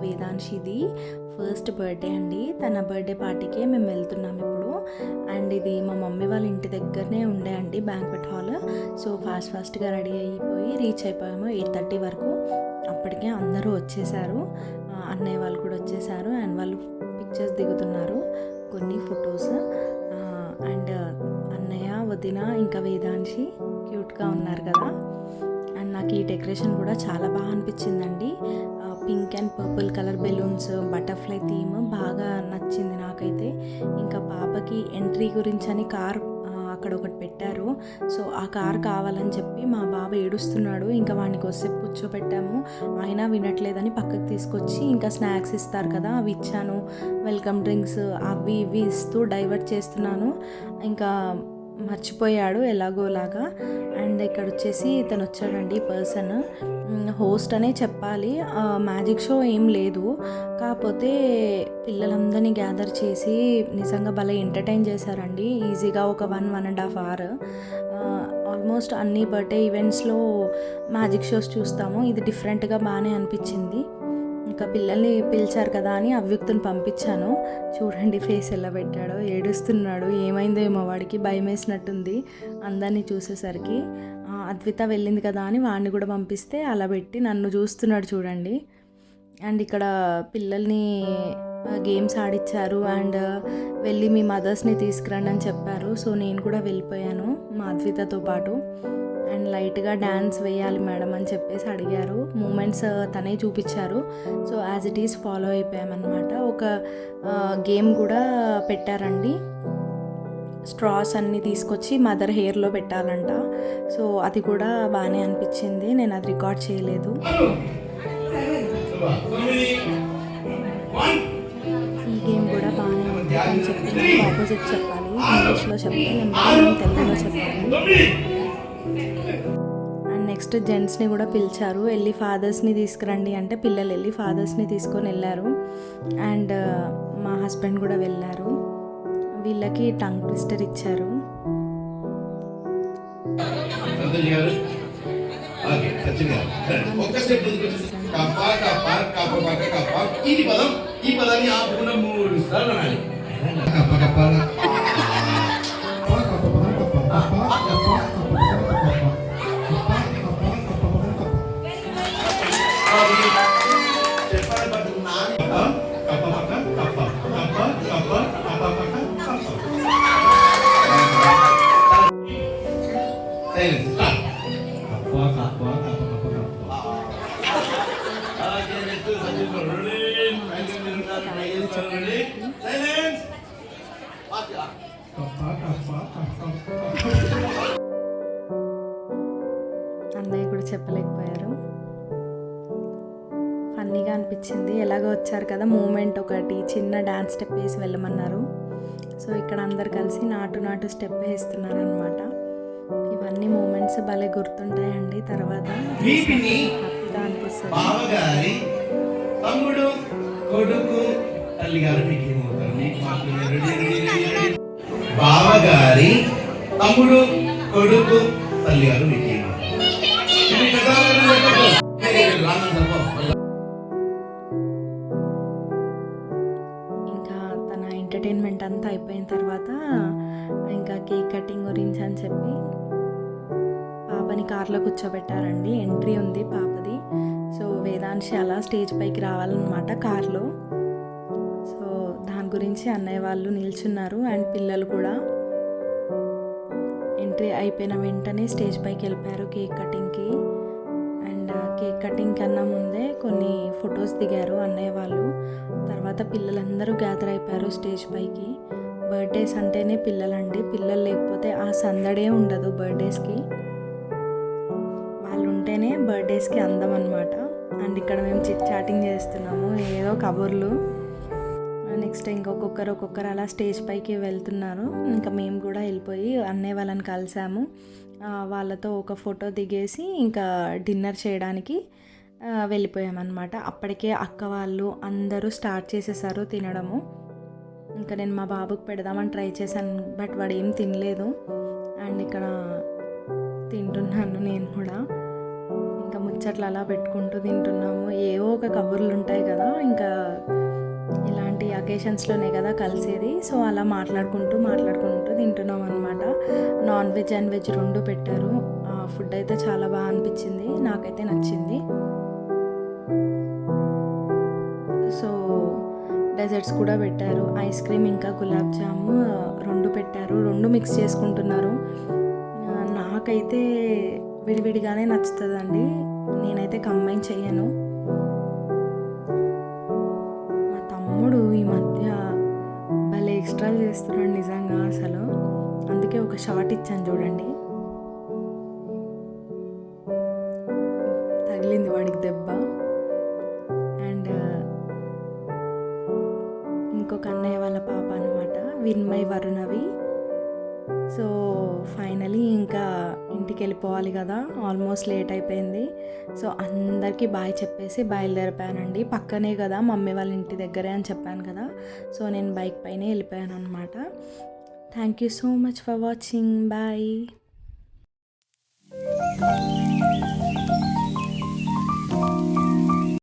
వేదాంశిది first birthday అండి. తన birthday పార్టీకే మేము వెళ్తున్నాం ఇప్పుడు. అండ్ ఇది మా మమ్మీ వాళ్ళ ఇంటి దగ్గరనే ఉండే అండి బ్యాంక్వెట్ హాల్. సో ఫాస్ట్గా రెడీ అయిపోయి రీచ్ అయిపోయాము 8:30 వరకు. అప్పటికే అందరూ వచ్చేసారు, అన్నయ్య వాళ్ళు కూడా వచ్చేసారు. అండ్ వాళ్ళు పిక్చర్స్ దిగుతున్నారు, కొన్ని ఫొటోస్. అండ్ అన్నయ్య, వదిన, ఇంకా వేదాంశి క్యూట్గా ఉన్నారు కదా. అండ్ నాకు ఈ డెకరేషన్ కూడా చాలా బాగా అనిపించిందండి. Pink and purple colour balloons, butterfly theme బాగా నచ్చింది నాకైతే. ఇంకా పాపకి ఎంట్రీ గురించి అని కార్ అక్కడ ఒకటి పెట్టారు. సో ఆ కార్ కావాలని చెప్పి మా బాబు ఏడుస్తున్నాడు. ఇంకా వాడిని కొద్దిసేపు కూర్చోబెట్టాము, అయినా వినట్లేదని పక్కకు తీసుకొచ్చి ఇంకా స్నాక్స్ ఇస్తారు కదా అవి ఇచ్చాను. వెల్కమ్ డ్రింక్స్ అవి ఇవి ఇస్తూ డైవర్ట్ చేస్తున్నాను. ఇంకా మర్చిపోయాడు ఎలాగోలాగా. అండ్ ఇక్కడ వచ్చేసి ఇతను వచ్చాడండి పర్సన్, హోస్ట్ అనే చెప్పాలి. మ్యాజిక్ షో ఏం లేదు, కాకపోతే పిల్లలందరినీ గ్యాదర్ చేసి నిజంగా భలే ఎంటర్టైన్ చేశారండి. ఈజీగా ఒక 1.5 hour. ఆల్మోస్ట్ అన్ని బర్త్డే ఈవెంట్స్లో మ్యాజిక్ షోస్ చూస్తాము, ఇది డిఫరెంట్గా బాగానే అనిపించింది. ఇంకా పిల్లల్ని పిలిచారు కదా అని అవ్యుక్తుని పంపించాను. చూడండి ఫేస్ ఎలా పెట్టాడో, ఏడుస్తున్నాడు. ఏమైందో ఏమో, వాడికి భయం వేసినట్టుంది అందరినీ చూసేసరికి. అద్విత వెళ్ళింది కదా అని వాడిని కూడా పంపిస్తే అలా పెట్టి నన్ను చూస్తున్నాడు చూడండి. అండ్ ఇక్కడ పిల్లల్ని గేమ్స్ ఆడిచ్చారు. అండ్ వెళ్ళి మీ మదర్స్ని తీసుకురండి అని చెప్పారు. సో నేను కూడా వెళ్ళిపోయాను మా అద్వితతో పాటు. అండ్ లైట్గా డ్యాన్స్ వేయాలి మేడం అని చెప్పేసి అడిగారు. మూమెంట్స్ తనే చూపించారు. So as it is follow అయిపోయామన్నమాట. ఒక గేమ్ కూడా పెట్టారండి, స్ట్రాస్ అన్నీ తీసుకొచ్చి మదర్ హెయిర్లో పెట్టాలంట. సో అది కూడా బాగానే అనిపించింది, నేను అది రికార్డ్ చేయలేదు. ఈ గేమ్ కూడా బాగానే ఉంది అని చెప్పి నాకు ఆపోజిట్ చెప్పాలి, ఇంగ్లీష్లో చెప్తే నేను తెలుగులో చెప్పాలి. అండ్ నెక్స్ట్ జెంట్స్ని కూడా పిలిచారు, వెళ్ళి ఫాదర్స్ని తీసుకురండి అంటే పిల్లలు వెళ్ళి ఫాదర్స్ని తీసుకొని వెళ్ళారు. అండ్ మా హస్బెండ్ కూడా వెళ్ళారు. వీళ్ళకి టంగ్ ట్విస్టర్ ఇచ్చారు. అన్నయ్య కూడా చెప్పలేకపోయారు. ఫన్నీగా అనిపించింది. ఎలాగో వచ్చారు కదా, మూమెంట్ ఒకటి చిన్న డ్యాన్స్ స్టెప్ వేసి వెళ్ళమన్నారు. సో ఇక్కడ అందరు కలిసి నాటు స్టెప్ వేస్తున్నారు అనమాట. ఇవన్నీ మూమెంట్స్ భలే గుర్తుంటాయండి. తర్వాత హ్యాపీగా అనిపిస్తుంది. బావగారి తమ్ముడు కొడుకు తల్లిగారు మిక్కీ. ఇంకా తన ఎంటర్టైన్మెంట్ అంతా అయిపోయిన తర్వాత ఇంకా కేక్ కటింగ్ గురించి అని చెప్పి పాపని కార్లో కూర్చోబెట్టారండి. ఎంట్రీ ఉంది పాపది. సో వేదాంశి అలా స్టేజ్ పైకి రావాలన్నమాట కార్లో. సో దాని గురించి అన్నయ్య వాళ్ళు నిల్చున్నారు. అండ్ పిల్లలు కూడా ఎంట్రీ అయిపోయిన వెంటనే స్టేజ్ పైకి వెళ్ళిపోయారు కేక్ కటింగ్కి. అండ్ కేక్ కటింగ్ కన్నా ముందే కొన్ని ఫొటోస్ దిగారు అన్నయ్య వాళ్ళు. తర్వాత పిల్లలందరూ గ్యాదర్ అయిపోయారు స్టేజ్ పైకి. బర్త్డేస్ అంటేనే పిల్లలండి, పిల్లలు లేకపోతే ఆ సందడే ఉండదు బర్త్డేస్కి. వాళ్ళు ఉంటేనే బర్త్డేస్కి అందం అన్నమాట. అండ్ ఇక్కడ మేము చిట్ చాటింగ్ చేస్తున్నాము, ఏదో కబుర్లు. నెక్స్ట్ ఒక్కొక్కరు అలా స్టేజ్ పైకి వెళ్తున్నారు. ఇంకా మేము కూడా వెళ్ళిపోయి అన్నయ్య వాళ్ళని కలిసాము. వాళ్ళతో ఒక ఫోటో దిగేసి ఇంకా డిన్నర్ చేయడానికి వెళ్ళిపోయామన్నమాట. అప్పటికే అక్క వాళ్ళు అందరూ స్టార్ట్ చేసేసారు తినడము. ఇంకా నేను మా బాబుకి పెడదామని ట్రై చేశాను, బట్ వాడు ఏం తినలేదు. అండ్ ఇక్కడ తింటున్నాను నేను కూడా. ఇంకా ముచ్చట్లు అలా పెట్టుకుంటూ తింటున్నాము. ఏవో ఒక కబుర్లు ఉంటాయి కదా, ఇంకా ఇలాంటి అకేషన్స్లోనే కదా కలిసేది. సో అలా మాట్లాడుకుంటూ తింటున్నాం అనమాట. నాన్ వెజ్ అండ్ వెజ్ 2 పెట్టారు. ఫుడ్ అయితే చాలా బాగా అనిపించింది, నాకైతే నచ్చింది. సో డెజర్ట్స్ కూడా పెట్టారు. ఐస్ క్రీమ్ ఇంకా గులాబ్ జాము 2 పెట్టారు. 2 మిక్స్ చేసుకుంటున్నారు. నాకైతే విడివిడిగానే నచ్చుతుందండి, నేనైతే కంబైన్ చెయ్యను. మా తమ్ముడు ఈ మధ్య భలే ఎక్స్ట్రా చేస్తున్నాడు నిజంగా అసలు. అందుకే ఒక షాట్ ఇచ్చాను చూడండి, తగిలింది వాడికి దెబ్బ. అండ్ ఇంకొక అన్నయ్య వాళ్ళ పాప అనమాట, విన్మయ్ వరుణవి. సో ఫైనలీ ఇంకా ఇంటికి వెళ్ళిపోవాలి కదా, ఆల్మోస్ట్ లేట్ అయిపోయింది. సో అందరికీ బాయ్ చెప్పేసి బయలుదేరిపోయానండి. పక్కనే కదా మమ్మీ వాళ్ళ ఇంటి దగ్గరే అని చెప్పాను కదా, సో నేను బైక్ పైనే వెళ్ళిపోయాను అనమాట. Thank you so much for watching. Bye.